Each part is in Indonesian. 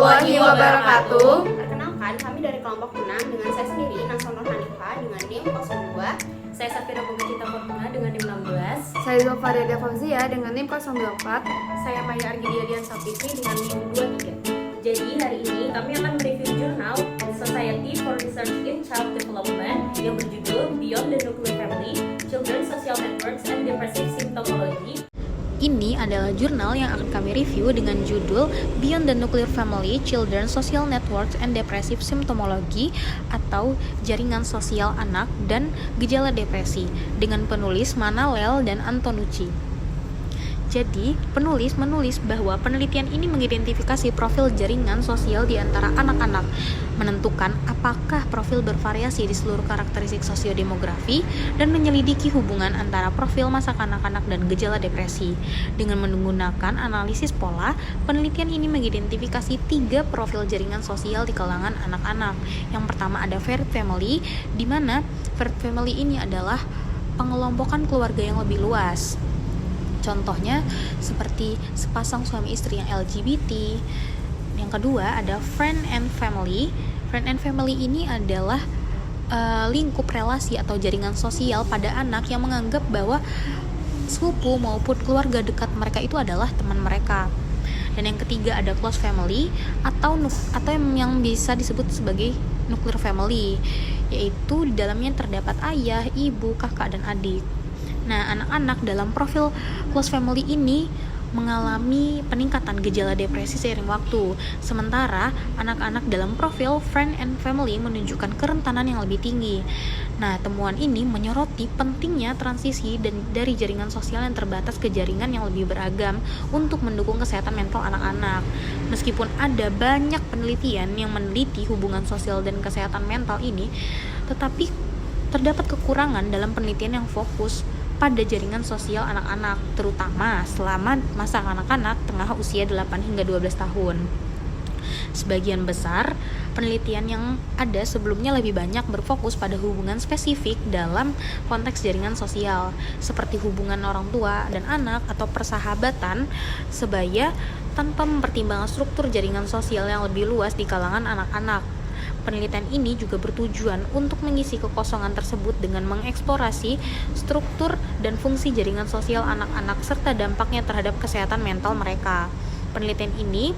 warahmatullahi wabarakatuh. Perkenalkan, kami dari kelompok 6 dengan saya sendiri, Nasional Hanifa dengan NIM 02. Saya Safira Bogacita Fortuna dengan NIM 16. Saya Zulfaria Fauzia dengan NIM 024. Saya Maya Argidia Dian Sapitri dengan NIM 23. Jadi hari ini kami akan mereview jurnal Society for Research in Child Development yang berjudul Beyond the Nuclear Family, Children's Social Networks and Depressive Symptomology. Ini adalah jurnal yang akan kami review dengan judul Beyond the Nuclear Family, Children's Social Networks and Depressive Symptomology atau Jaringan Sosial Anak dan Gejala Depresi dengan penulis Manalel dan Antonucci. Jadi, penulis menulis bahwa penelitian ini mengidentifikasi profil jaringan sosial di antara anak-anak, menentukan apakah profil bervariasi di seluruh karakteristik sosiodemografi, dan menyelidiki hubungan antara profil masa kanak-kanak dan gejala depresi. Dengan menggunakan analisis pola, penelitian ini mengidentifikasi 3 profil jaringan sosial di kalangan anak-anak. Yang pertama ada Varied Family, di mana Varied Family ini adalah pengelompokan keluarga yang lebih luas. Contohnya seperti sepasang suami istri yang LGBT. Yang kedua ada Friend and Family. Friend and Family ini adalah lingkup relasi atau jaringan sosial pada anak yang menganggap bahwa sepupu maupun keluarga dekat mereka itu adalah teman mereka. Dan yang ketiga ada Close Family atau yang bisa disebut sebagai Nuclear Family, yaitu di dalamnya terdapat ayah, ibu, kakak, dan adik. Nah, anak-anak dalam profil close family ini mengalami peningkatan gejala depresi seiring waktu. Sementara anak-anak dalam profil friend and family menunjukkan kerentanan yang lebih tinggi. Nah, temuan ini menyoroti pentingnya transisi dari jaringan sosial yang terbatas ke jaringan yang lebih beragam untuk mendukung kesehatan mental anak-anak. Meskipun ada banyak penelitian yang meneliti hubungan sosial dan kesehatan mental ini, tetapi terdapat kekurangan dalam penelitian yang fokus pada jaringan sosial anak-anak, terutama selama masa kanak-kanak tengah usia 8 hingga 12 tahun. Sebagian besar penelitian yang ada sebelumnya lebih banyak berfokus pada hubungan spesifik dalam konteks jaringan sosial, seperti hubungan orang tua dan anak atau persahabatan sebaya tanpa mempertimbangkan struktur jaringan sosial yang lebih luas di kalangan anak-anak. Penelitian ini juga bertujuan untuk mengisi kekosongan tersebut dengan mengeksplorasi struktur dan fungsi jaringan sosial anak-anak serta dampaknya terhadap kesehatan mental mereka. Penelitian ini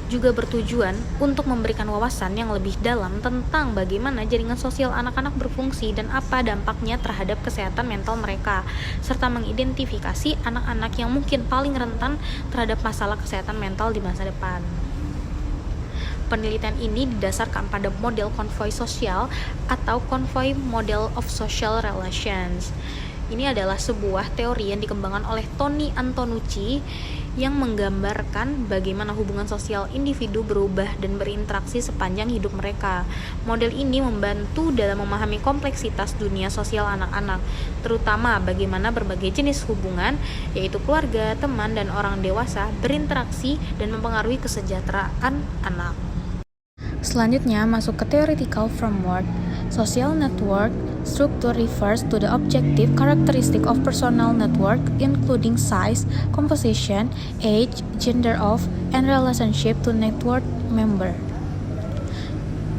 juga bertujuan untuk memberikan wawasan yang lebih dalam tentang bagaimana jaringan sosial anak-anak berfungsi dan apa dampaknya terhadap kesehatan mental mereka, serta mengidentifikasi anak-anak yang mungkin paling rentan terhadap masalah kesehatan mental di masa depan. Penelitian ini didasarkan pada model konvoi sosial atau konvoi model of social relations. Ini adalah sebuah teori yang dikembangkan oleh Tony Antonucci yang menggambarkan bagaimana hubungan sosial individu berubah dan berinteraksi sepanjang hidup mereka. Model ini membantu dalam memahami kompleksitas dunia sosial anak-anak, terutama bagaimana berbagai jenis hubungan, yaitu keluarga, teman, dan orang dewasa berinteraksi dan mempengaruhi kesejahteraan anak. Selanjutnya masuk ke theoretical framework. Social network structure refers to the objective characteristic of personal network including size, composition, age, gender of, and relationship to network member.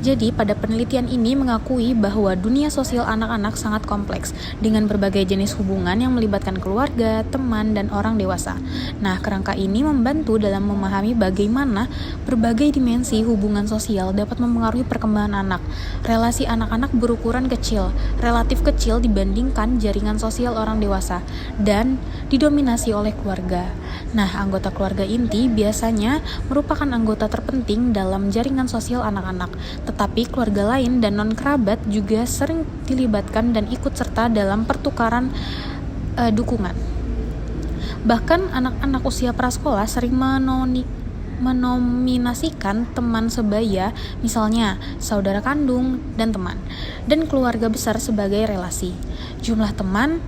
Jadi, pada penelitian ini mengakui bahwa dunia sosial anak-anak sangat kompleks dengan berbagai jenis hubungan yang melibatkan keluarga, teman, dan orang dewasa. Nah, kerangka ini membantu dalam memahami bagaimana berbagai dimensi hubungan sosial dapat mempengaruhi perkembangan anak. Relasi anak-anak berukuran kecil, relatif kecil dibandingkan jaringan sosial orang dewasa, dan didominasi oleh keluarga. Nah, anggota keluarga inti biasanya merupakan anggota terpenting dalam jaringan sosial anak-anak. Tetapi keluarga lain dan non-kerabat juga sering dilibatkan dan ikut serta dalam pertukaran dukungan. Bahkan anak-anak usia prasekolah sering menominasikan teman sebaya, misalnya saudara kandung dan teman, dan keluarga besar sebagai relasi. Jumlah teman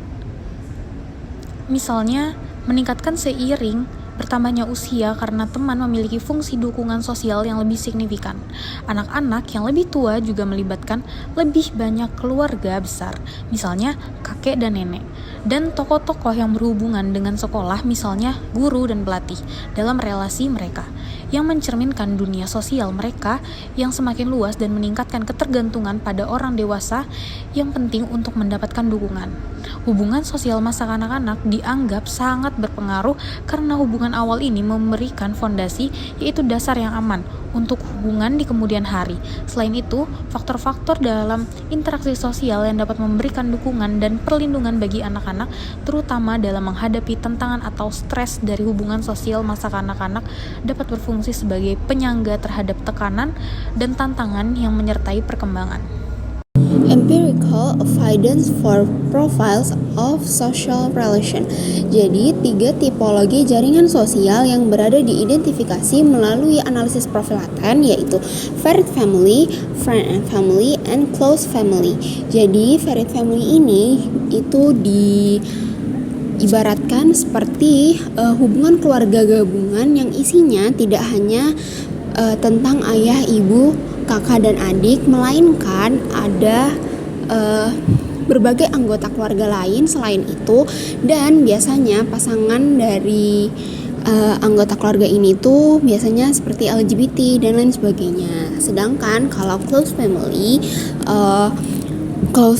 misalnya meningkatkan seiring Bertambahnya usia karena teman memiliki fungsi dukungan sosial yang lebih signifikan. Anak-anak yang lebih tua juga melibatkan lebih banyak keluarga besar, misalnya kakek dan nenek, dan tokoh-tokoh yang berhubungan dengan sekolah, misalnya guru dan pelatih, dalam relasi mereka, yang mencerminkan dunia sosial mereka yang semakin luas dan meningkatkan ketergantungan pada orang dewasa yang penting untuk mendapatkan dukungan. Hubungan sosial masa kanak-kanak dianggap sangat berpengaruh karena hubungan awal ini memberikan fondasi, yaitu dasar yang aman untuk hubungan di kemudian hari. Selain itu, faktor-faktor dalam interaksi sosial yang dapat memberikan dukungan dan perlindungan bagi anak-anak, terutama dalam menghadapi tantangan atau stres dari hubungan sosial masa kanak-kanak, dapat berfungsi sebagai penyangga terhadap tekanan dan tantangan yang menyertai perkembangan. Empirical evidence for profiles of social relation. Jadi, 3 tipologi jaringan sosial yang berada diidentifikasi melalui analisis profil laten, yaitu varied family, friend and family, and close family. Jadi, varied family ini itu diibaratkan seperti hubungan keluarga gabungan yang isinya tidak hanya tentang ayah, ibu, kakak dan adik, melainkan ada berbagai anggota keluarga lain selain itu, dan biasanya pasangan dari anggota keluarga ini tuh biasanya seperti LGBT dan lain sebagainya. Sedangkan kalau close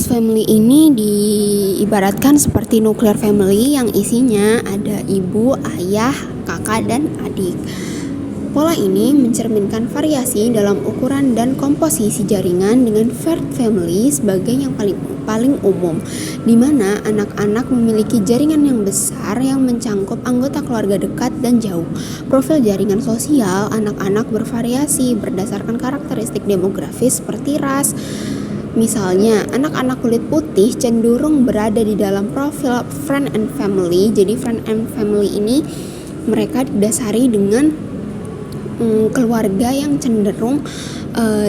family ini diibaratkan seperti nuclear family yang isinya ada ibu, ayah, kakak dan adik. Pola ini mencerminkan variasi dalam ukuran dan komposisi jaringan dengan varied family sebagai yang paling umum, di mana anak-anak memiliki jaringan yang besar yang mencangkup anggota keluarga dekat dan jauh. Profil jaringan sosial anak-anak bervariasi berdasarkan karakteristik demografis seperti ras. Misalnya, anak-anak kulit putih cenderung berada di dalam profil friend and family. Jadi friend and family ini mereka didasari dengan keluarga yang cenderung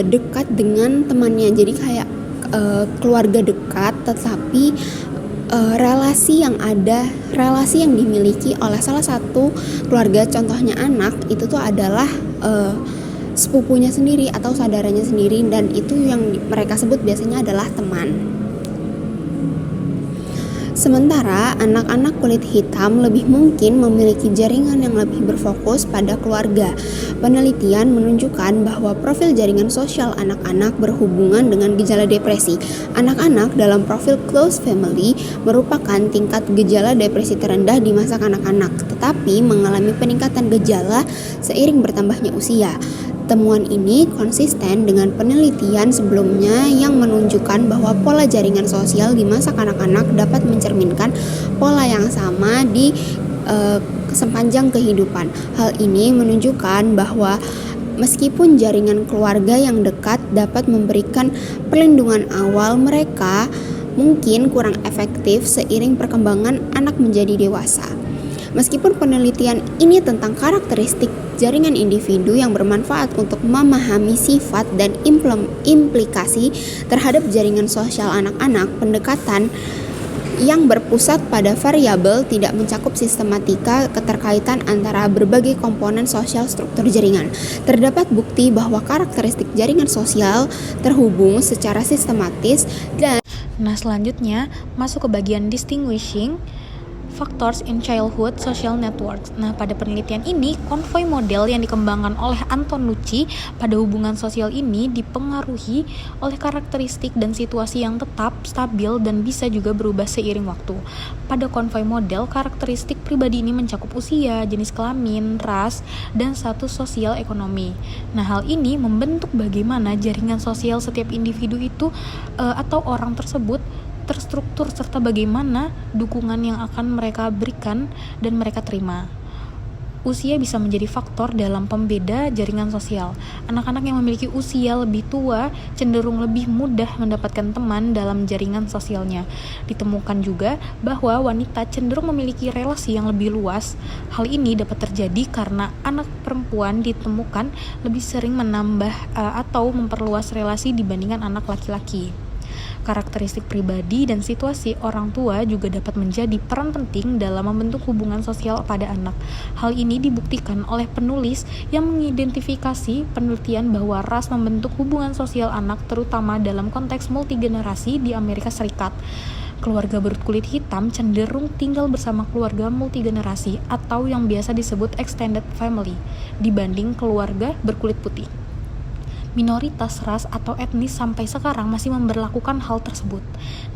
dekat dengan temannya. Jadi kayak keluarga dekat, tetapi relasi yang dimiliki oleh salah satu keluarga, contohnya anak, itu tuh adalah sepupunya sendiri atau saudaranya sendiri, dan itu yang mereka sebut biasanya adalah teman. Sementara anak-anak kulit hitam lebih mungkin memiliki jaringan yang lebih berfokus pada keluarga. Penelitian menunjukkan bahwa profil jaringan sosial anak-anak berhubungan dengan gejala depresi. Anak-anak dalam profil close family merupakan tingkat gejala depresi terendah di masa kanak-kanak, tetapi mengalami peningkatan gejala seiring bertambahnya usia. Temuan ini konsisten dengan penelitian sebelumnya yang menunjukkan bahwa pola jaringan sosial di masa kanak-kanak dapat mencerminkan pola yang sama di sepanjang kehidupan. Hal ini menunjukkan bahwa meskipun jaringan keluarga yang dekat dapat memberikan perlindungan awal, mereka mungkin kurang efektif seiring perkembangan anak menjadi dewasa. Meskipun penelitian ini tentang karakteristik jaringan individu yang bermanfaat untuk memahami sifat dan implikasi terhadap jaringan sosial anak-anak, pendekatan yang berpusat pada variabel tidak mencakup sistematika keterkaitan antara berbagai komponen sosial struktur jaringan. Terdapat bukti bahwa karakteristik jaringan sosial terhubung secara sistematis dan selanjutnya masuk ke bagian distinguishing Factors in Childhood Social Networks. Pada penelitian ini, konvoi model yang dikembangkan oleh Antonucci pada hubungan sosial ini dipengaruhi oleh karakteristik dan situasi yang tetap, stabil, dan bisa juga berubah seiring waktu. Pada konvoi model, karakteristik pribadi ini mencakup usia, jenis kelamin, ras, dan status sosial ekonomi. Hal ini membentuk bagaimana jaringan sosial setiap individu itu atau orang tersebut terstruktur, serta bagaimana dukungan yang akan mereka berikan dan mereka terima. Usia bisa menjadi faktor dalam pembeda jaringan sosial. Anak-anak yang memiliki usia lebih tua cenderung lebih mudah mendapatkan teman dalam jaringan sosialnya. Ditemukan juga bahwa wanita cenderung memiliki relasi yang lebih luas. Hal ini dapat terjadi karena anak perempuan ditemukan lebih sering menambah atau memperluas relasi dibandingkan anak laki-laki. Karakteristik pribadi dan situasi orang tua juga dapat menjadi peran penting dalam membentuk hubungan sosial pada anak. Hal ini dibuktikan oleh penulis yang mengidentifikasi penelitian bahwa ras membentuk hubungan sosial anak, terutama dalam konteks multigenerasi di Amerika Serikat. Keluarga berkulit hitam cenderung tinggal bersama keluarga multigenerasi atau yang biasa disebut extended family dibanding keluarga berkulit putih. Minoritas ras atau etnis sampai sekarang masih memberlakukan hal tersebut.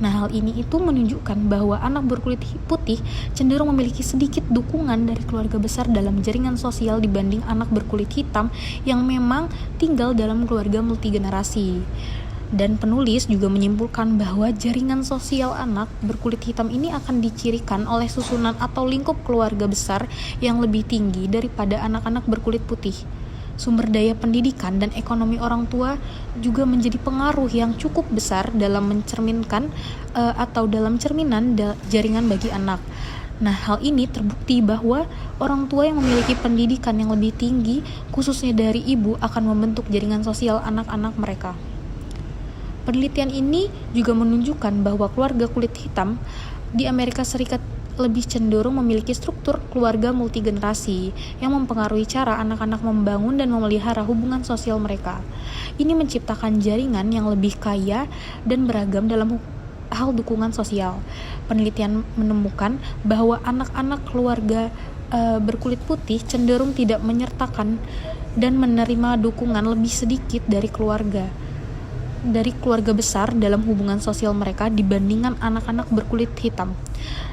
Nah, hal ini itu menunjukkan bahwa anak berkulit putih cenderung memiliki sedikit dukungan dari keluarga besar dalam jaringan sosial dibanding anak berkulit hitam yang memang tinggal dalam keluarga multigenerasi. Dan penulis juga menyimpulkan bahwa jaringan sosial anak berkulit hitam ini akan dicirikan oleh susunan atau lingkup keluarga besar yang lebih tinggi daripada anak-anak berkulit putih. Sumber daya pendidikan dan ekonomi orang tua juga menjadi pengaruh yang cukup besar dalam mencerminkan atau dalam cerminan jaringan bagi anak. Nah, hal ini terbukti bahwa orang tua yang memiliki pendidikan yang lebih tinggi, khususnya dari ibu, akan membentuk jaringan sosial anak-anak mereka. Penelitian ini juga menunjukkan bahwa keluarga kulit hitam di Amerika Serikat lebih cenderung memiliki struktur keluarga multigenerasi yang mempengaruhi cara anak-anak membangun dan memelihara hubungan sosial mereka. Ini menciptakan jaringan yang lebih kaya dan beragam dalam hal dukungan sosial. Penelitian menemukan bahwa anak-anak keluarga berkulit putih cenderung tidak menyertakan dan menerima dukungan lebih sedikit dari keluarga besar dalam hubungan sosial mereka dibandingkan anak-anak berkulit hitam.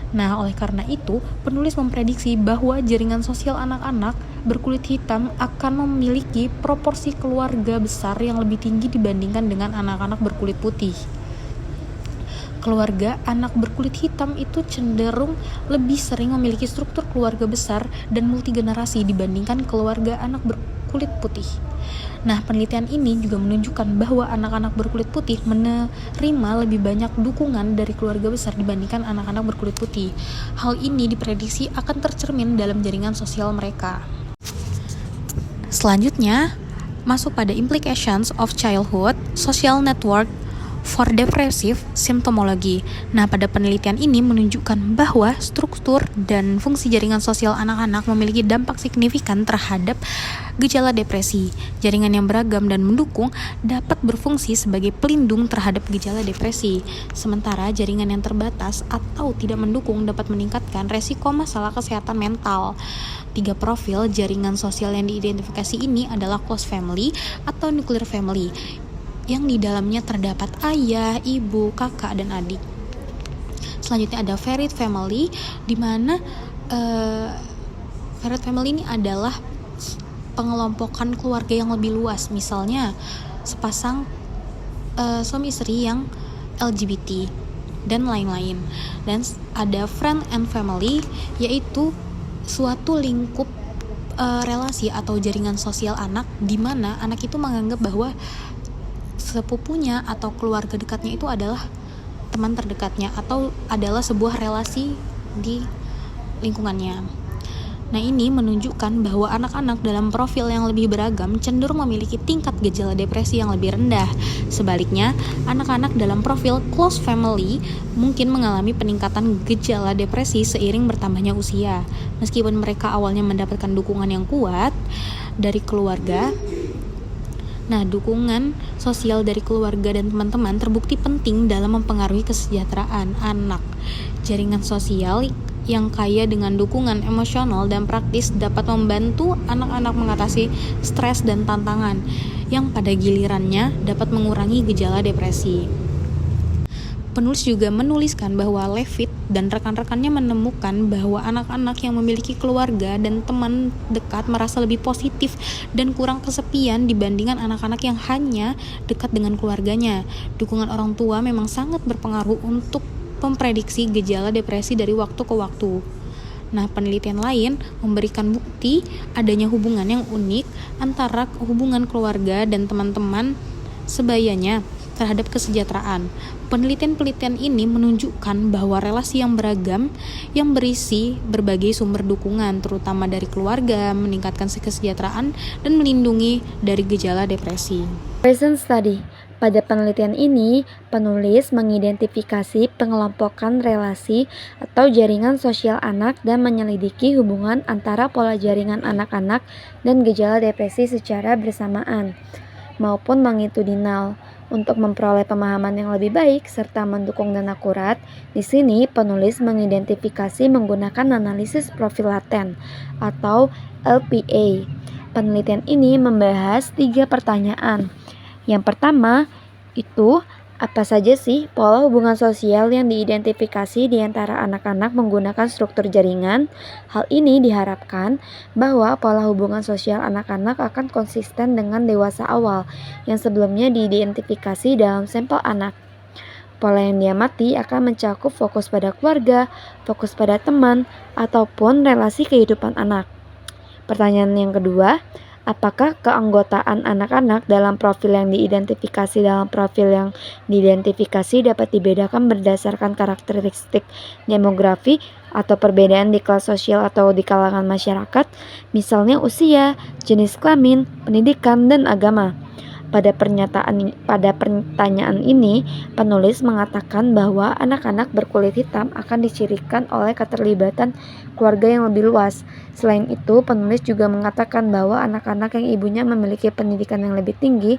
Nah, oleh karena itu, penulis memprediksi bahwa jaringan sosial anak-anak berkulit hitam akan memiliki proporsi keluarga besar yang lebih tinggi dibandingkan dengan anak-anak berkulit putih. Keluarga anak berkulit hitam itu cenderung lebih sering memiliki struktur keluarga besar dan multigenerasi dibandingkan keluarga anak berkulit putih. Nah, penelitian ini juga menunjukkan bahwa anak-anak berkulit putih menerima lebih banyak dukungan dari keluarga besar dibandingkan anak-anak berkulit putih. Hal ini diprediksi akan tercermin dalam jaringan sosial mereka. Selanjutnya, masuk pada implications of childhood social network for depressive symptomology. Nah, pada penelitian ini menunjukkan bahwa struktur dan fungsi jaringan sosial anak-anak memiliki dampak signifikan terhadap gejala depresi. Jaringan yang beragam dan mendukung dapat berfungsi sebagai pelindung terhadap gejala depresi. Sementara jaringan yang terbatas atau tidak mendukung dapat meningkatkan resiko masalah kesehatan mental. 3 profil jaringan sosial yang diidentifikasi ini adalah close family atau nuclear family, yang di dalamnya terdapat ayah, ibu, kakak, dan adik. Selanjutnya ada varied family, di mana varied family ini adalah pengelompokan keluarga yang lebih luas. Misalnya sepasang suami istri yang LGBT dan lain-lain. Dan ada friend and family, yaitu suatu lingkup relasi atau jaringan sosial anak, di mana anak itu menganggap bahwa sepupunya atau keluarga dekatnya itu adalah teman terdekatnya atau adalah sebuah relasi di lingkungannya. Nah, ini menunjukkan bahwa anak-anak dalam profil yang lebih beragam cenderung memiliki tingkat gejala depresi yang lebih rendah. Sebaliknya, anak-anak dalam profil close family mungkin mengalami peningkatan gejala depresi seiring bertambahnya usia. Meskipun mereka awalnya mendapatkan dukungan yang kuat dari keluarga, nah, dukungan sosial dari keluarga dan teman-teman terbukti penting dalam mempengaruhi kesejahteraan anak. Jaringan sosial yang kaya dengan dukungan emosional dan praktis dapat membantu anak-anak mengatasi stres dan tantangan, yang pada gilirannya dapat mengurangi gejala depresi. Penulis juga menuliskan bahwa Levitt dan rekan-rekannya menemukan bahwa anak-anak yang memiliki keluarga dan teman dekat merasa lebih positif dan kurang kesepian dibandingkan anak-anak yang hanya dekat dengan keluarganya. Dukungan orang tua memang sangat berpengaruh untuk memprediksi gejala depresi dari waktu ke waktu. Nah, penelitian lain memberikan bukti adanya hubungan yang unik antara hubungan keluarga dan teman-teman sebayanya terhadap kesejahteraan. Penelitian-penelitian ini menunjukkan bahwa relasi yang beragam yang berisi berbagai sumber dukungan, terutama dari keluarga, meningkatkan kesejahteraan dan melindungi dari gejala depresi. Recent study. Pada penelitian ini, penulis mengidentifikasi pengelompokan relasi atau jaringan sosial anak dan menyelidiki hubungan antara pola jaringan anak-anak dan gejala depresi secara bersamaan maupun longitudinal. Untuk memperoleh pemahaman yang lebih baik serta mendukung dan akurat, di sini penulis mengidentifikasi menggunakan analisis profil laten atau LPA. Penelitian ini membahas 3 pertanyaan. Yang pertama, itu apa saja sih pola hubungan sosial yang diidentifikasi di antara anak-anak menggunakan struktur jaringan? Hal ini diharapkan bahwa pola hubungan sosial anak-anak akan konsisten dengan dewasa awal yang sebelumnya diidentifikasi dalam sampel anak. Pola yang diamati akan mencakup fokus pada keluarga, fokus pada teman, ataupun relasi kehidupan anak. Pertanyaan yang kedua, apakah keanggotaan anak-anak dalam profil yang diidentifikasi dapat dibedakan berdasarkan karakteristik demografi atau perbedaan di kelas sosial atau di kalangan masyarakat, misalnya usia, jenis kelamin, pendidikan, dan agama? Pada pertanyaan ini, penulis mengatakan bahwa anak-anak berkulit hitam akan dicirikan oleh keterlibatan keluarga yang lebih luas. Selain itu, penulis juga mengatakan bahwa anak-anak yang ibunya memiliki pendidikan yang lebih tinggi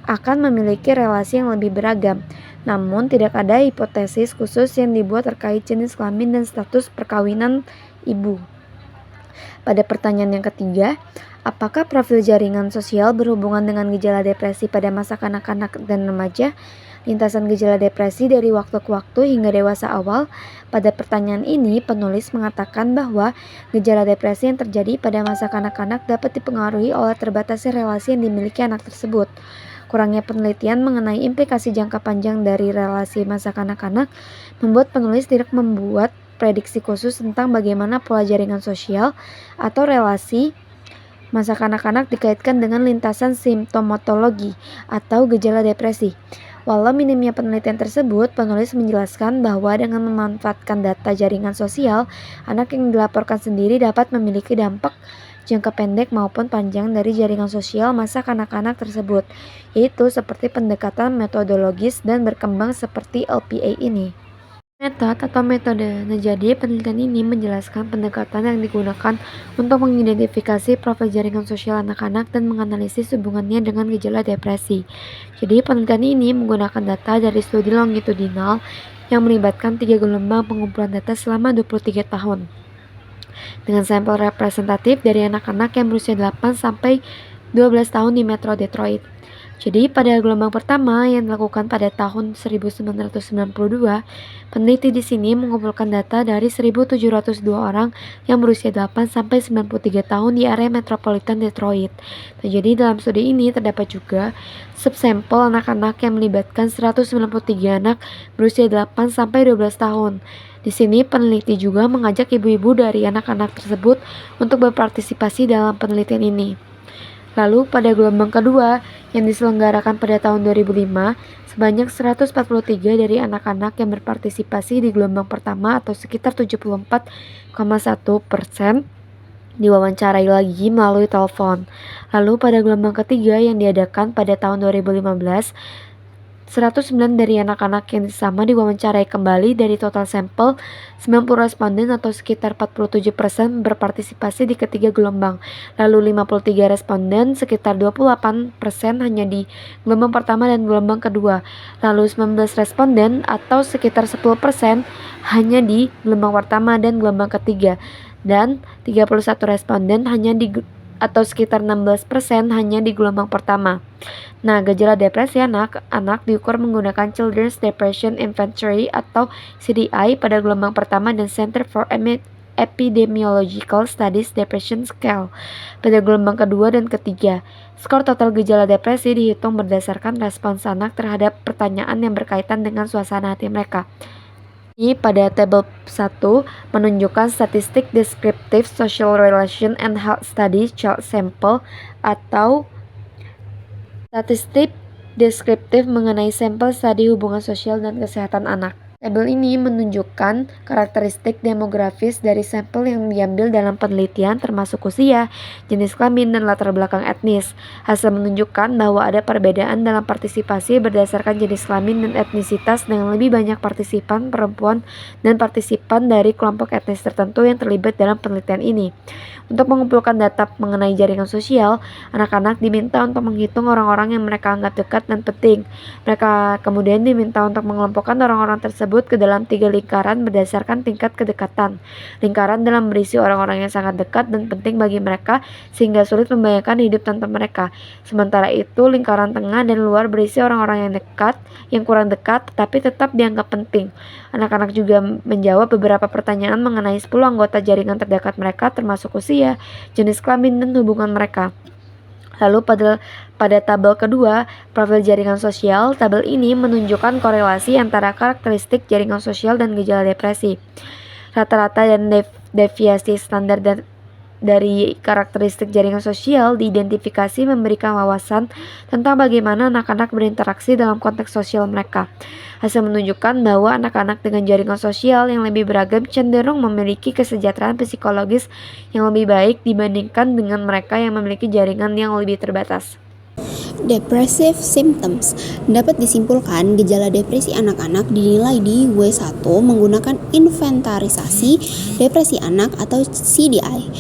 akan memiliki relasi yang lebih beragam. Namun, tidak ada hipotesis khusus yang dibuat terkait jenis kelamin dan status perkawinan ibu. Pada pertanyaan yang ketiga, apakah profil jaringan sosial berhubungan dengan gejala depresi pada masa kanak-kanak dan remaja? Lintasan gejala depresi dari waktu ke waktu hingga dewasa awal. Pada pertanyaan ini, penulis mengatakan bahwa gejala depresi yang terjadi pada masa kanak-kanak dapat dipengaruhi oleh terbatasnya relasi yang dimiliki anak tersebut. Kurangnya penelitian mengenai implikasi jangka panjang dari relasi masa kanak-kanak membuat penulis tidak membuat prediksi khusus tentang bagaimana pola jaringan sosial atau relasi masa kanak-kanak dikaitkan dengan lintasan simptomatologi atau gejala depresi. Walau minimnya penelitian tersebut, penulis menjelaskan bahwa dengan memanfaatkan data jaringan sosial, anak yang dilaporkan sendiri dapat memiliki dampak jangka pendek maupun panjang dari jaringan sosial masa kanak-kanak tersebut, yaitu seperti pendekatan metodologis dan berkembang seperti LPA ini. Metode. Nah, jadi penelitian ini menjelaskan pendekatan yang digunakan untuk mengidentifikasi profil jaringan sosial anak-anak dan menganalisis hubungannya dengan gejala depresi. Jadi penelitian ini menggunakan data dari studi longitudinal yang melibatkan 3 gelombang pengumpulan data selama 23 tahun. Dengan sampel representatif dari anak-anak yang berusia 8 sampai 12 tahun di Metro Detroit. Jadi pada gelombang pertama yang dilakukan pada tahun 1992, peneliti di sini mengumpulkan data dari 1.702 orang yang berusia 8 sampai 93 tahun di area metropolitan Detroit. Nah, jadi dalam studi ini terdapat juga subsampel anak-anak yang melibatkan 193 anak berusia 8 sampai 12 tahun. Di sini peneliti juga mengajak ibu-ibu dari anak-anak tersebut untuk berpartisipasi dalam penelitian ini. Lalu pada gelombang kedua yang diselenggarakan pada tahun 2005, sebanyak 143 dari anak-anak yang berpartisipasi di gelombang pertama atau sekitar 74,1% diwawancarai lagi melalui telepon. Lalu pada gelombang ketiga yang diadakan pada tahun 2015, 109 dari anak-anak yang sama diwawancarai kembali. Dari total sampel, 90 responden atau sekitar 47% berpartisipasi di ketiga gelombang. Lalu 53 responden, sekitar 28% hanya di gelombang pertama dan gelombang kedua. Lalu 19 responden atau sekitar 10% hanya di gelombang pertama dan gelombang ketiga. Dan 31 responden atau sekitar 16% hanya di gelombang pertama. Nah, gejala depresi anak-anak diukur menggunakan Children's Depression Inventory atau CDI pada gelombang pertama dan Center for Epidemiological Studies Depression Scale pada gelombang kedua dan ketiga. Skor total gejala depresi dihitung berdasarkan respons anak terhadap pertanyaan yang berkaitan dengan suasana hati mereka. Ini pada tabel 1 menunjukkan statistik descriptive social relation and health study child sample atau statistik deskriptif mengenai sampel studi hubungan sosial dan kesehatan anak. Tabel ini menunjukkan karakteristik demografis dari sampel yang diambil dalam penelitian termasuk usia, jenis kelamin, dan latar belakang etnis. Hasil menunjukkan bahwa ada perbedaan dalam partisipasi berdasarkan jenis kelamin dan etnisitas dengan lebih banyak partisipan perempuan dan partisipan dari kelompok etnis tertentu yang terlibat dalam penelitian ini. Untuk mengumpulkan data mengenai jaringan sosial, anak-anak diminta untuk menghitung orang-orang yang mereka anggap dekat dan penting. Mereka kemudian diminta untuk mengelompokkan orang-orang tersebut ke dalam 3 lingkaran berdasarkan tingkat kedekatan. Lingkaran dalam berisi orang-orang yang sangat dekat dan penting bagi mereka sehingga sulit membayangkan hidup tanpa mereka. Sementara itu, lingkaran tengah dan luar berisi orang-orang yang kurang dekat tetapi tetap dianggap penting. Anak-anak juga menjawab beberapa pertanyaan mengenai 10 anggota jaringan terdekat mereka termasuk usia, jenis kelamin, dan hubungan mereka. Lalu pada tabel kedua, profil jaringan sosial, tabel ini menunjukkan korelasi antara karakteristik jaringan sosial dan gejala depresi. Rata-rata dan deviasi standar dari karakteristik jaringan sosial diidentifikasi memberikan wawasan tentang bagaimana anak-anak berinteraksi dalam konteks sosial mereka. Hasil menunjukkan bahwa anak-anak dengan jaringan sosial yang lebih beragam cenderung memiliki kesejahteraan psikologis yang lebih baik dibandingkan dengan mereka yang memiliki jaringan yang lebih terbatas. Depressive symptoms. Dapat disimpulkan gejala depresi anak-anak dinilai di W1 menggunakan inventarisasi depresi anak atau CDI.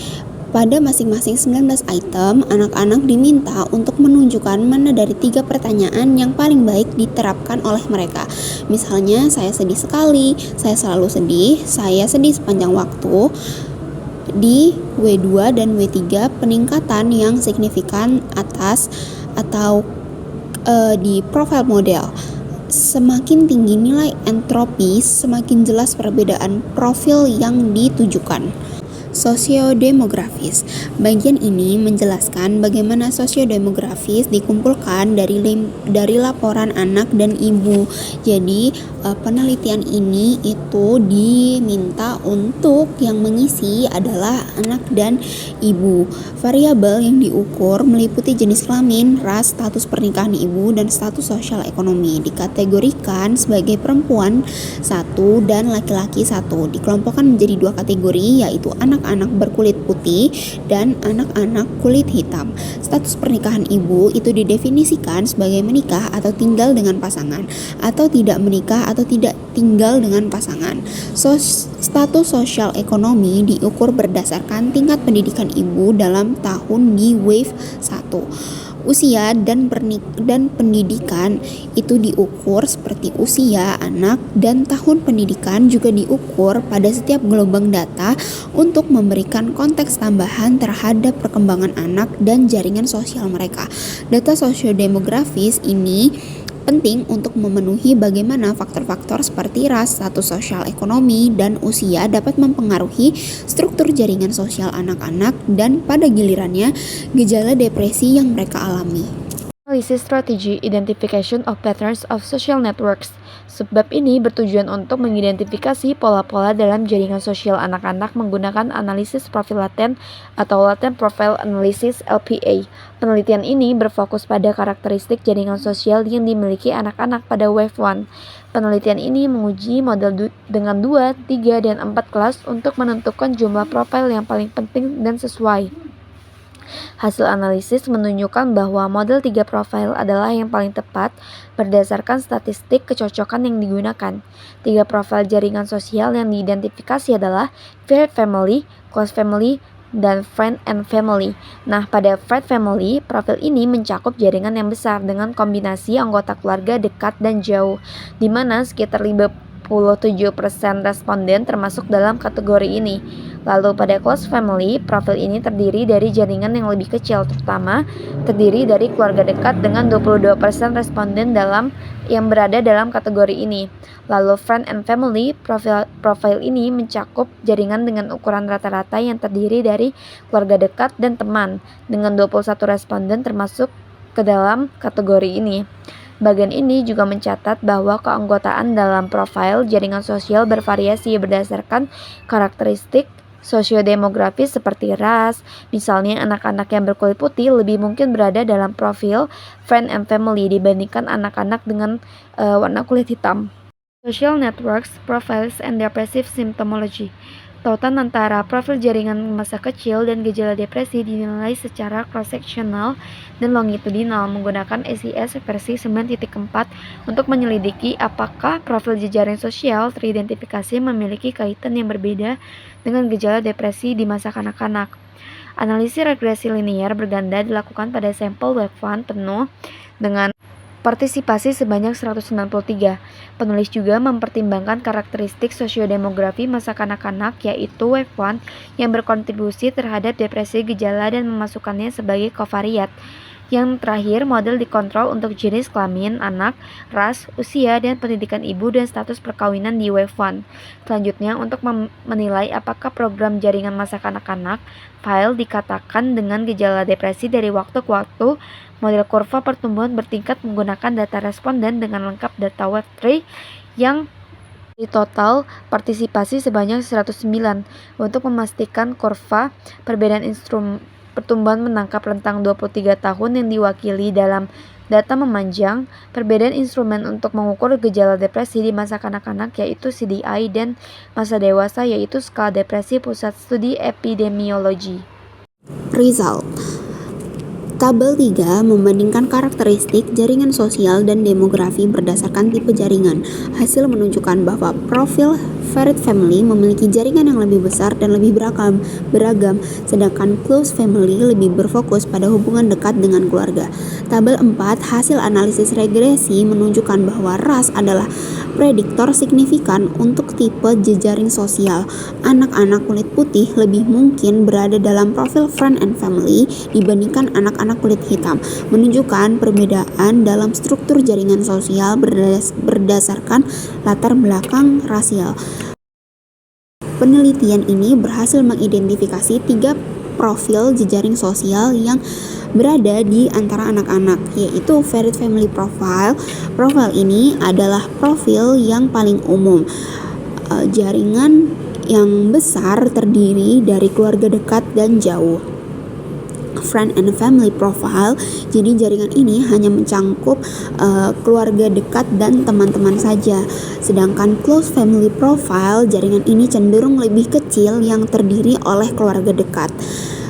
Pada masing-masing 19 item, anak-anak diminta untuk menunjukkan mana dari 3 pertanyaan yang paling baik diterapkan oleh mereka. Misalnya, saya sedih sekali, saya selalu sedih, saya sedih sepanjang waktu. Di W2 dan W3, peningkatan yang signifikan atas atau di profil model. Semakin tinggi nilai entropi, semakin jelas perbedaan profil yang ditujukan. Sosiodemografis. Bagian ini menjelaskan bagaimana sosiodemografis dikumpulkan dari laporan anak dan ibu. Jadi penelitian ini itu diminta untuk yang mengisi adalah anak dan ibu. Variabel yang diukur meliputi jenis kelamin, ras, status pernikahan ibu, dan status sosial ekonomi. Dikategorikan sebagai perempuan 1 dan laki-laki 1. Dikelompokkan menjadi 2 kategori, yaitu anak-anak berkulit putih dan anak-anak kulit hitam. Status pernikahan ibu itu didefinisikan sebagai menikah atau tinggal dengan pasangan, atau tidak menikah atau tidak tinggal dengan pasangan. Status sosial ekonomi diukur berdasarkan tingkat pendidikan ibu dalam tahun di wave 1. Usia dan pendidikan itu diukur seperti usia anak dan tahun pendidikan juga diukur pada setiap gelombang data untuk memberikan konteks tambahan terhadap perkembangan anak dan jaringan sosial mereka. Data sosiodemografis ini penting untuk memenuhi bagaimana faktor-faktor seperti ras, status sosial ekonomi, dan usia dapat mempengaruhi struktur jaringan sosial anak-anak dan pada gilirannya gejala depresi yang mereka alami. Analisis strategi identification of patterns of social networks. Sebab ini bertujuan untuk mengidentifikasi pola-pola dalam jaringan sosial anak-anak menggunakan analisis profil laten atau latent profile analysis (LPA). Penelitian ini berfokus pada karakteristik jaringan sosial yang dimiliki anak-anak pada wave 1. Penelitian ini menguji model dengan 2, 3, dan 4 kelas untuk menentukan jumlah profil yang paling penting dan sesuai. Hasil analisis menunjukkan bahwa model 3 profil adalah yang paling tepat berdasarkan statistik kecocokan yang digunakan. 3 profil jaringan sosial yang diidentifikasi adalah Fair Family, Close Family, dan Friend and Family. Nah, pada Friend Family, profil ini mencakup jaringan yang besar dengan kombinasi anggota keluarga dekat dan jauh, di mana sekitar 57% responden termasuk dalam kategori ini. Lalu pada Close Family, profil ini terdiri dari jaringan yang lebih kecil, terutama terdiri dari keluarga dekat dengan 22% responden yang berada dalam kategori ini. Lalu Friend and Family, profil ini mencakup jaringan dengan ukuran rata-rata yang terdiri dari keluarga dekat dan teman, dengan 21 responden termasuk ke dalam kategori ini. Bagian ini juga mencatat bahwa keanggotaan dalam profil jaringan sosial bervariasi berdasarkan karakteristik sosiodemografis seperti ras. Misalnya anak-anak yang berkulit putih lebih mungkin berada dalam profil Friend and Family dibandingkan anak-anak dengan warna kulit hitam. Social networks, profiles, and depressive symptomology. Tautan antara profil jaringan masa kecil dan gejala depresi dinilai secara cross-sectional dan longitudinal menggunakan SIS versi 9.4 untuk menyelidiki apakah profil jejaring sosial teridentifikasi memiliki kaitan yang berbeda dengan gejala depresi di masa kanak-kanak. Analisis regresi linier berganda dilakukan pada sampel wave penuh dengan partisipasi sebanyak 193. Penulis juga mempertimbangkan karakteristik sosiodemografi masa kanak-kanak yaitu wave 1 yang berkontribusi terhadap depresi gejala dan memasukkannya sebagai kovariat. Yang terakhir, model dikontrol untuk jenis kelamin anak, ras, usia, dan pendidikan ibu dan status perkawinan di wave 1. Selanjutnya, untuk menilai apakah program jaringan masa kanak-kanak file dikatakan dengan gejala depresi dari waktu ke waktu, model kurva pertumbuhan bertingkat menggunakan data responden dengan lengkap data wave 3 yang di total partisipasi sebanyak 109 untuk memastikan kurva perbedaan pertumbuhan menangkap rentang 23 tahun yang diwakili dalam data memanjang, perbedaan instrumen untuk mengukur gejala depresi di masa kanak-kanak yaitu CDI dan masa dewasa yaitu skala depresi Pusat Studi Epidemiologi. Result. Tabel 3 membandingkan karakteristik jaringan sosial dan demografi berdasarkan tipe jaringan. Hasil menunjukkan bahwa profil Varied Family memiliki jaringan yang lebih besar dan lebih beragam, sedangkan Close Family lebih berfokus pada hubungan dekat dengan keluarga. Tabel 4 hasil analisis regresi menunjukkan bahwa ras adalah prediktor signifikan untuk tipe jejaring sosial. Anak-anak kulit putih lebih mungkin berada dalam profil Friend and Family dibandingkan anak-anak kulit hitam, menunjukkan perbedaan dalam struktur jaringan sosial berdasarkan latar belakang rasial. Penelitian ini berhasil mengidentifikasi 3 profil jejaring sosial yang berada di antara anak-anak, yaitu Varied Family Profile. Profil ini adalah profil yang paling umum. Jaringan yang besar terdiri dari keluarga dekat dan jauh. Friend and Family Profile, jadi jaringan ini hanya mencangkup keluarga dekat dan teman-teman saja. Sedangkan Close Family Profile, jaringan ini cenderung lebih kecil yang terdiri oleh keluarga dekat.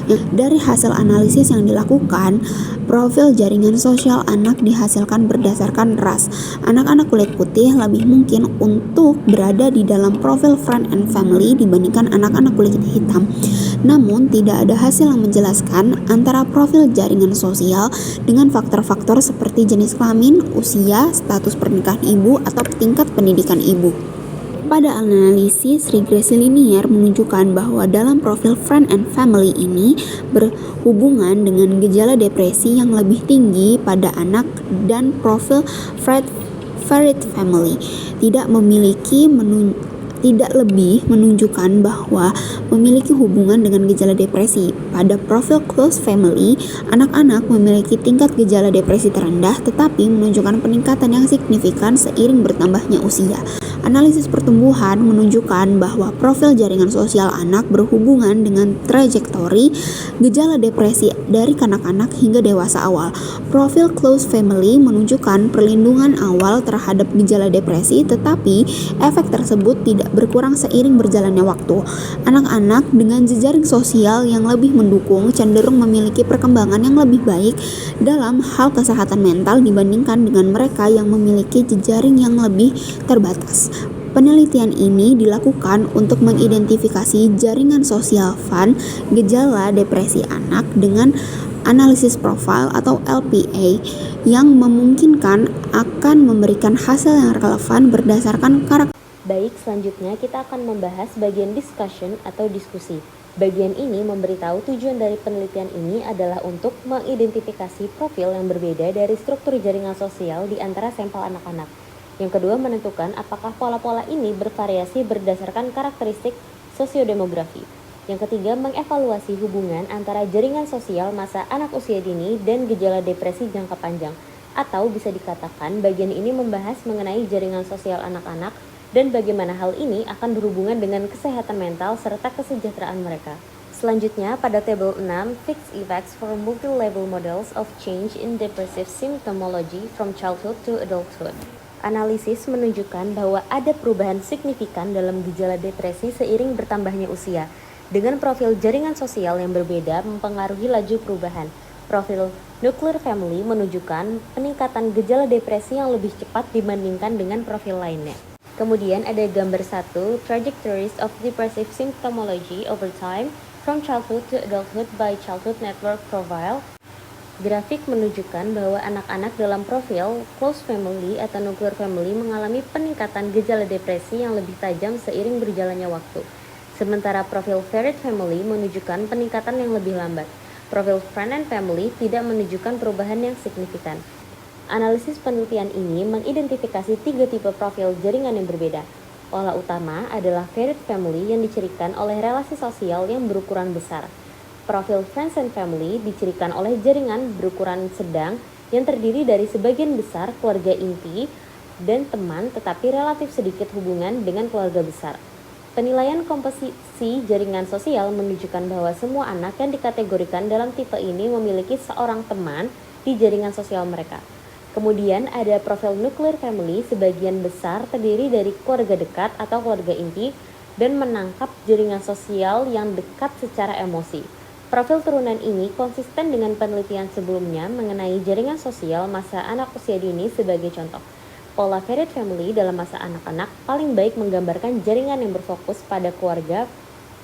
Dari hasil analisis yang dilakukan, profil jaringan sosial anak dihasilkan berdasarkan ras. Anak-anak kulit putih lebih mungkin untuk berada di dalam profil Friend and Family dibandingkan anak-anak kulit hitam. Namun, tidak ada hasil yang menjelaskan antara profil jaringan sosial dengan faktor-faktor seperti jenis kelamin, usia, status pernikahan ibu, atau tingkat pendidikan ibu. Pada analisis regresi linier menunjukkan bahwa dalam profil Friend and Family ini berhubungan dengan gejala depresi yang lebih tinggi pada anak, dan profil Varied Family tidak lebih menunjukkan bahwa memiliki hubungan dengan gejala depresi. Pada profil Close Family, anak-anak memiliki tingkat gejala depresi terendah tetapi menunjukkan peningkatan yang signifikan seiring bertambahnya usia. Analisis pertumbuhan menunjukkan bahwa profil jaringan sosial anak berhubungan dengan trajektori gejala depresi dari kanak-kanak hingga dewasa awal. Profil Close Family menunjukkan perlindungan awal terhadap gejala depresi, tetapi efek tersebut tidak berkurang seiring berjalannya waktu. Anak-anak dengan jejaring sosial yang lebih mendukung cenderung memiliki perkembangan yang lebih baik dalam hal kesehatan mental dibandingkan dengan mereka yang memiliki jejaring yang lebih terbatas. Penelitian ini dilakukan untuk mengidentifikasi jaringan sosial fun gejala depresi anak dengan analisis profil atau LPA yang memungkinkan akan memberikan hasil yang relevan berdasarkan karakter. Baik, selanjutnya kita akan membahas bagian discussion atau diskusi. Bagian ini memberitahu tujuan dari penelitian ini adalah untuk mengidentifikasi profil yang berbeda dari struktur jaringan sosial di antara sampel anak-anak. Yang kedua, menentukan apakah pola-pola ini bervariasi berdasarkan karakteristik sosiodemografi. Yang ketiga, mengevaluasi hubungan antara jaringan sosial masa anak usia dini dan gejala depresi jangka panjang. Atau bisa dikatakan bagian ini membahas mengenai jaringan sosial anak-anak dan bagaimana hal ini akan berhubungan dengan kesehatan mental serta kesejahteraan mereka. Selanjutnya, pada tabel 6, Fixed Effects for Multi-Level Models of Change in Depressive Symptomology from Childhood to Adulthood. Analisis menunjukkan bahwa ada perubahan signifikan dalam gejala depresi seiring bertambahnya usia. Dengan profil jaringan sosial yang berbeda mempengaruhi laju perubahan. Profil nuclear family menunjukkan peningkatan gejala depresi yang lebih cepat dibandingkan dengan profil lainnya. Kemudian ada gambar 1, Trajectories of Depressive Symptomology over Time from Childhood to Adulthood by Childhood Network Profile. Grafik menunjukkan bahwa anak-anak dalam profil close family atau nuclear family mengalami peningkatan gejala depresi yang lebih tajam seiring berjalannya waktu. Sementara profil varied family menunjukkan peningkatan yang lebih lambat. Profil friend and family tidak menunjukkan perubahan yang signifikan. Analisis penelitian ini mengidentifikasi 3 tipe profil jaringan yang berbeda. Pola utama adalah varied family yang dicirikan oleh relasi sosial yang berukuran besar. Profil friends and family dicirikan oleh jaringan berukuran sedang yang terdiri dari sebagian besar keluarga inti dan teman tetapi relatif sedikit hubungan dengan keluarga besar. Penilaian komposisi jaringan sosial menunjukkan bahwa semua anak yang dikategorikan dalam tipe ini memiliki seorang teman di jaringan sosial mereka. Kemudian ada profil nuclear family, sebagian besar terdiri dari keluarga dekat atau keluarga inti dan menangkap jaringan sosial yang dekat secara emosi. Profil turunan ini konsisten dengan penelitian sebelumnya mengenai jaringan sosial masa anak usia dini sebagai contoh. Pola varied family dalam masa anak-anak paling baik menggambarkan jaringan yang berfokus pada keluarga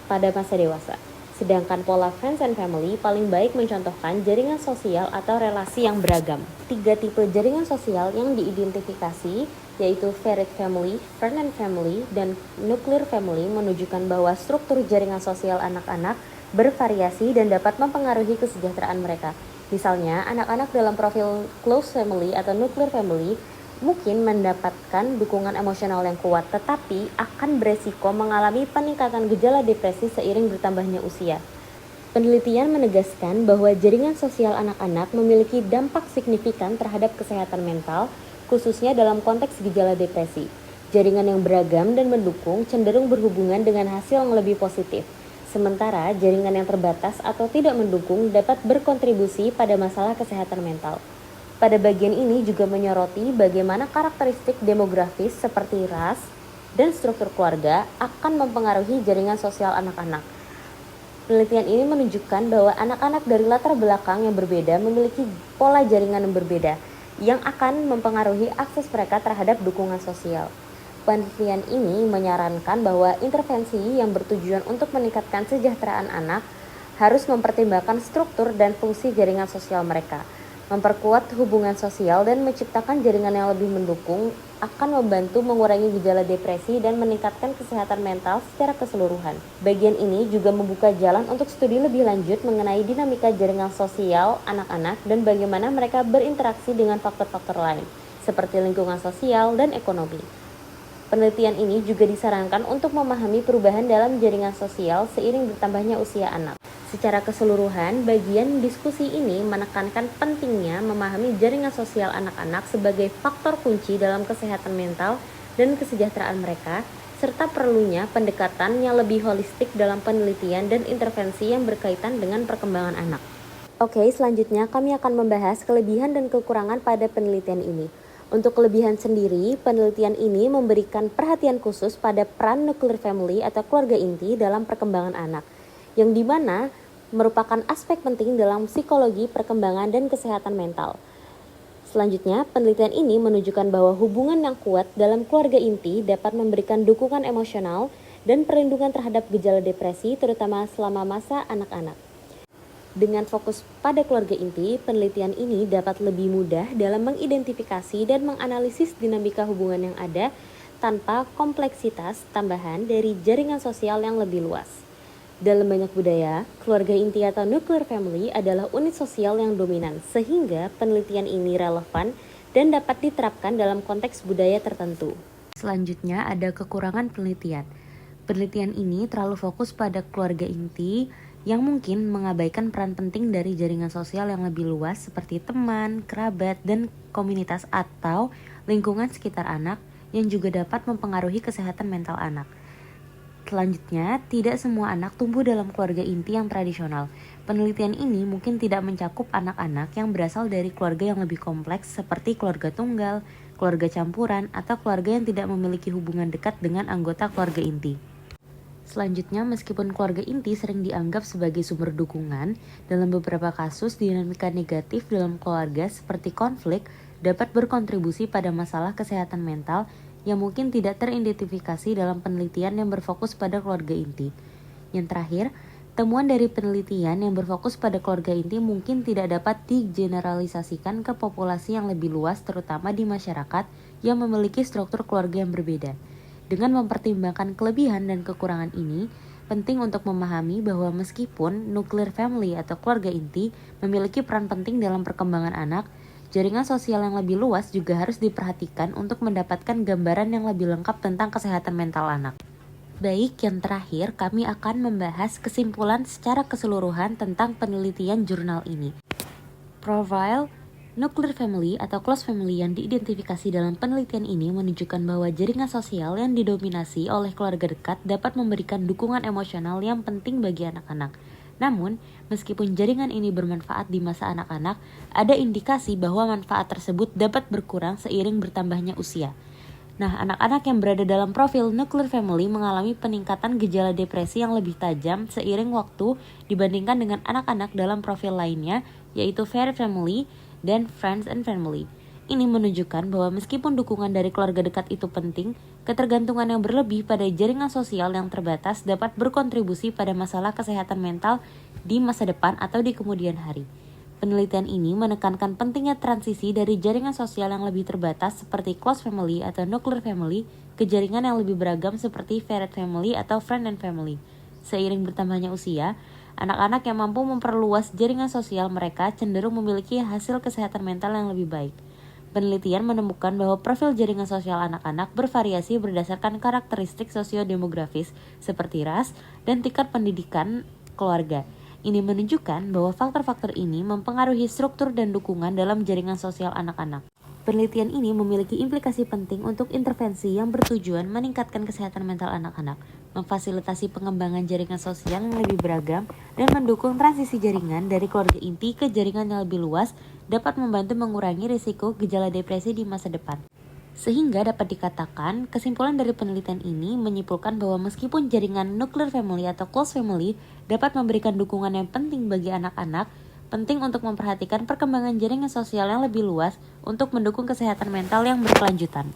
pada masa dewasa. Sedangkan pola friends and family paling baik mencontohkan jaringan sosial atau relasi yang beragam. 3 tipe jaringan sosial yang diidentifikasi yaitu varied family, friend and family, dan nuclear family menunjukkan bahwa struktur jaringan sosial anak-anak bervariasi dan dapat mempengaruhi kesejahteraan mereka. Misalnya, anak-anak dalam profil close family atau nuclear family mungkin mendapatkan dukungan emosional yang kuat, tetapi akan beresiko mengalami peningkatan gejala depresi seiring bertambahnya usia. Penelitian menegaskan bahwa jaringan sosial anak-anak memiliki dampak signifikan terhadap kesehatan mental, khususnya dalam konteks gejala depresi. Jaringan yang beragam dan mendukung cenderung berhubungan dengan hasil yang lebih positif. Sementara jaringan yang terbatas atau tidak mendukung dapat berkontribusi pada masalah kesehatan mental. Pada bagian ini juga menyoroti bagaimana karakteristik demografis seperti ras dan struktur keluarga akan mempengaruhi jaringan sosial anak-anak. Penelitian ini menunjukkan bahwa anak-anak dari latar belakang yang berbeda memiliki pola jaringan yang berbeda yang akan mempengaruhi akses mereka terhadap dukungan sosial. Penelitian ini menyarankan bahwa intervensi yang bertujuan untuk meningkatkan kesejahteraan anak harus mempertimbangkan struktur dan fungsi jaringan sosial mereka. Memperkuat hubungan sosial dan menciptakan jaringan yang lebih mendukung akan membantu mengurangi gejala depresi dan meningkatkan kesehatan mental secara keseluruhan. Bagian ini juga membuka jalan untuk studi lebih lanjut mengenai dinamika jaringan sosial anak-anak dan bagaimana mereka berinteraksi dengan faktor-faktor lain, seperti lingkungan sosial dan ekonomi. Penelitian ini juga disarankan untuk memahami perubahan dalam jaringan sosial seiring bertambahnya usia anak. Secara keseluruhan, bagian diskusi ini menekankan pentingnya memahami jaringan sosial anak-anak sebagai faktor kunci dalam kesehatan mental dan kesejahteraan mereka, serta perlunya pendekatan yang lebih holistik dalam penelitian dan intervensi yang berkaitan dengan perkembangan anak. Oke, selanjutnya kami akan membahas kelebihan dan kekurangan pada penelitian ini. Untuk kelebihan sendiri, penelitian ini memberikan perhatian khusus pada peran nuclear family atau keluarga inti dalam perkembangan anak, yang dimana merupakan aspek penting dalam psikologi perkembangan dan kesehatan mental. Selanjutnya, penelitian ini menunjukkan bahwa hubungan yang kuat dalam keluarga inti dapat memberikan dukungan emosional dan perlindungan terhadap gejala depresi, terutama selama masa anak-anak. Dengan fokus pada keluarga inti, penelitian ini dapat lebih mudah dalam mengidentifikasi dan menganalisis dinamika hubungan yang ada tanpa kompleksitas tambahan dari jaringan sosial yang lebih luas. Dalam banyak budaya, keluarga inti atau nuclear family adalah unit sosial yang dominan, sehingga penelitian ini relevan dan dapat diterapkan dalam konteks budaya tertentu. Selanjutnya ada kekurangan penelitian. Penelitian ini terlalu fokus pada keluarga inti yang mungkin mengabaikan peran penting dari jaringan sosial yang lebih luas seperti teman, kerabat, dan komunitas atau lingkungan sekitar anak yang juga dapat mempengaruhi kesehatan mental anak. Selanjutnya, tidak semua anak tumbuh dalam keluarga inti yang tradisional. Penelitian ini mungkin tidak mencakup anak-anak yang berasal dari keluarga yang lebih kompleks seperti keluarga tunggal, keluarga campuran, atau keluarga yang tidak memiliki hubungan dekat dengan anggota keluarga inti. Selanjutnya, meskipun keluarga inti sering dianggap sebagai sumber dukungan, dalam beberapa kasus dinamika negatif dalam keluarga seperti konflik dapat berkontribusi pada masalah kesehatan mental yang mungkin tidak teridentifikasi dalam penelitian yang berfokus pada keluarga inti. Yang terakhir, temuan dari penelitian yang berfokus pada keluarga inti mungkin tidak dapat digeneralisasikan ke populasi yang lebih luas, terutama di masyarakat yang memiliki struktur keluarga yang berbeda. Dengan mempertimbangkan kelebihan dan kekurangan ini, penting untuk memahami bahwa meskipun nuclear family atau keluarga inti memiliki peran penting dalam perkembangan anak, jaringan sosial yang lebih luas juga harus diperhatikan untuk mendapatkan gambaran yang lebih lengkap tentang kesehatan mental anak. Baik, yang terakhir kami akan membahas kesimpulan secara keseluruhan tentang penelitian jurnal ini. Profile nuclear family atau close family yang diidentifikasi dalam penelitian ini menunjukkan bahwa jaringan sosial yang didominasi oleh keluarga dekat dapat memberikan dukungan emosional yang penting bagi anak-anak. Namun, meskipun jaringan ini bermanfaat di masa anak-anak, ada indikasi bahwa manfaat tersebut dapat berkurang seiring bertambahnya usia. Nah, anak-anak yang berada dalam profil nuclear family mengalami peningkatan gejala depresi yang lebih tajam seiring waktu dibandingkan dengan anak-anak dalam profil lainnya, yaitu very family dan friends and family. Ini menunjukkan bahwa meskipun dukungan dari keluarga dekat itu penting, ketergantungan yang berlebih pada jaringan sosial yang terbatas dapat berkontribusi pada masalah kesehatan mental di masa depan atau di kemudian hari. Penelitian ini menekankan pentingnya transisi dari jaringan sosial yang lebih terbatas seperti close family atau nuclear family ke jaringan yang lebih beragam seperti varied family atau friend and family. Seiring bertambahnya usia, anak-anak yang mampu memperluas jaringan sosial mereka cenderung memiliki hasil kesehatan mental yang lebih baik. Penelitian menemukan bahwa profil jaringan sosial anak-anak bervariasi berdasarkan karakteristik sosiodemografis seperti ras dan tingkat pendidikan keluarga. Ini menunjukkan bahwa faktor-faktor ini mempengaruhi struktur dan dukungan dalam jaringan sosial anak-anak. Penelitian ini memiliki implikasi penting untuk intervensi yang bertujuan meningkatkan kesehatan mental anak-anak, memfasilitasi pengembangan jaringan sosial yang lebih beragam, dan mendukung transisi jaringan dari keluarga inti ke jaringan yang lebih luas dapat membantu mengurangi risiko gejala depresi di masa depan. Sehingga dapat dikatakan, kesimpulan dari penelitian ini menyimpulkan bahwa meskipun jaringan nuclear family atau close family dapat memberikan dukungan yang penting bagi anak-anak, penting untuk memperhatikan perkembangan jaringan sosial yang lebih luas untuk mendukung kesehatan mental yang berkelanjutan.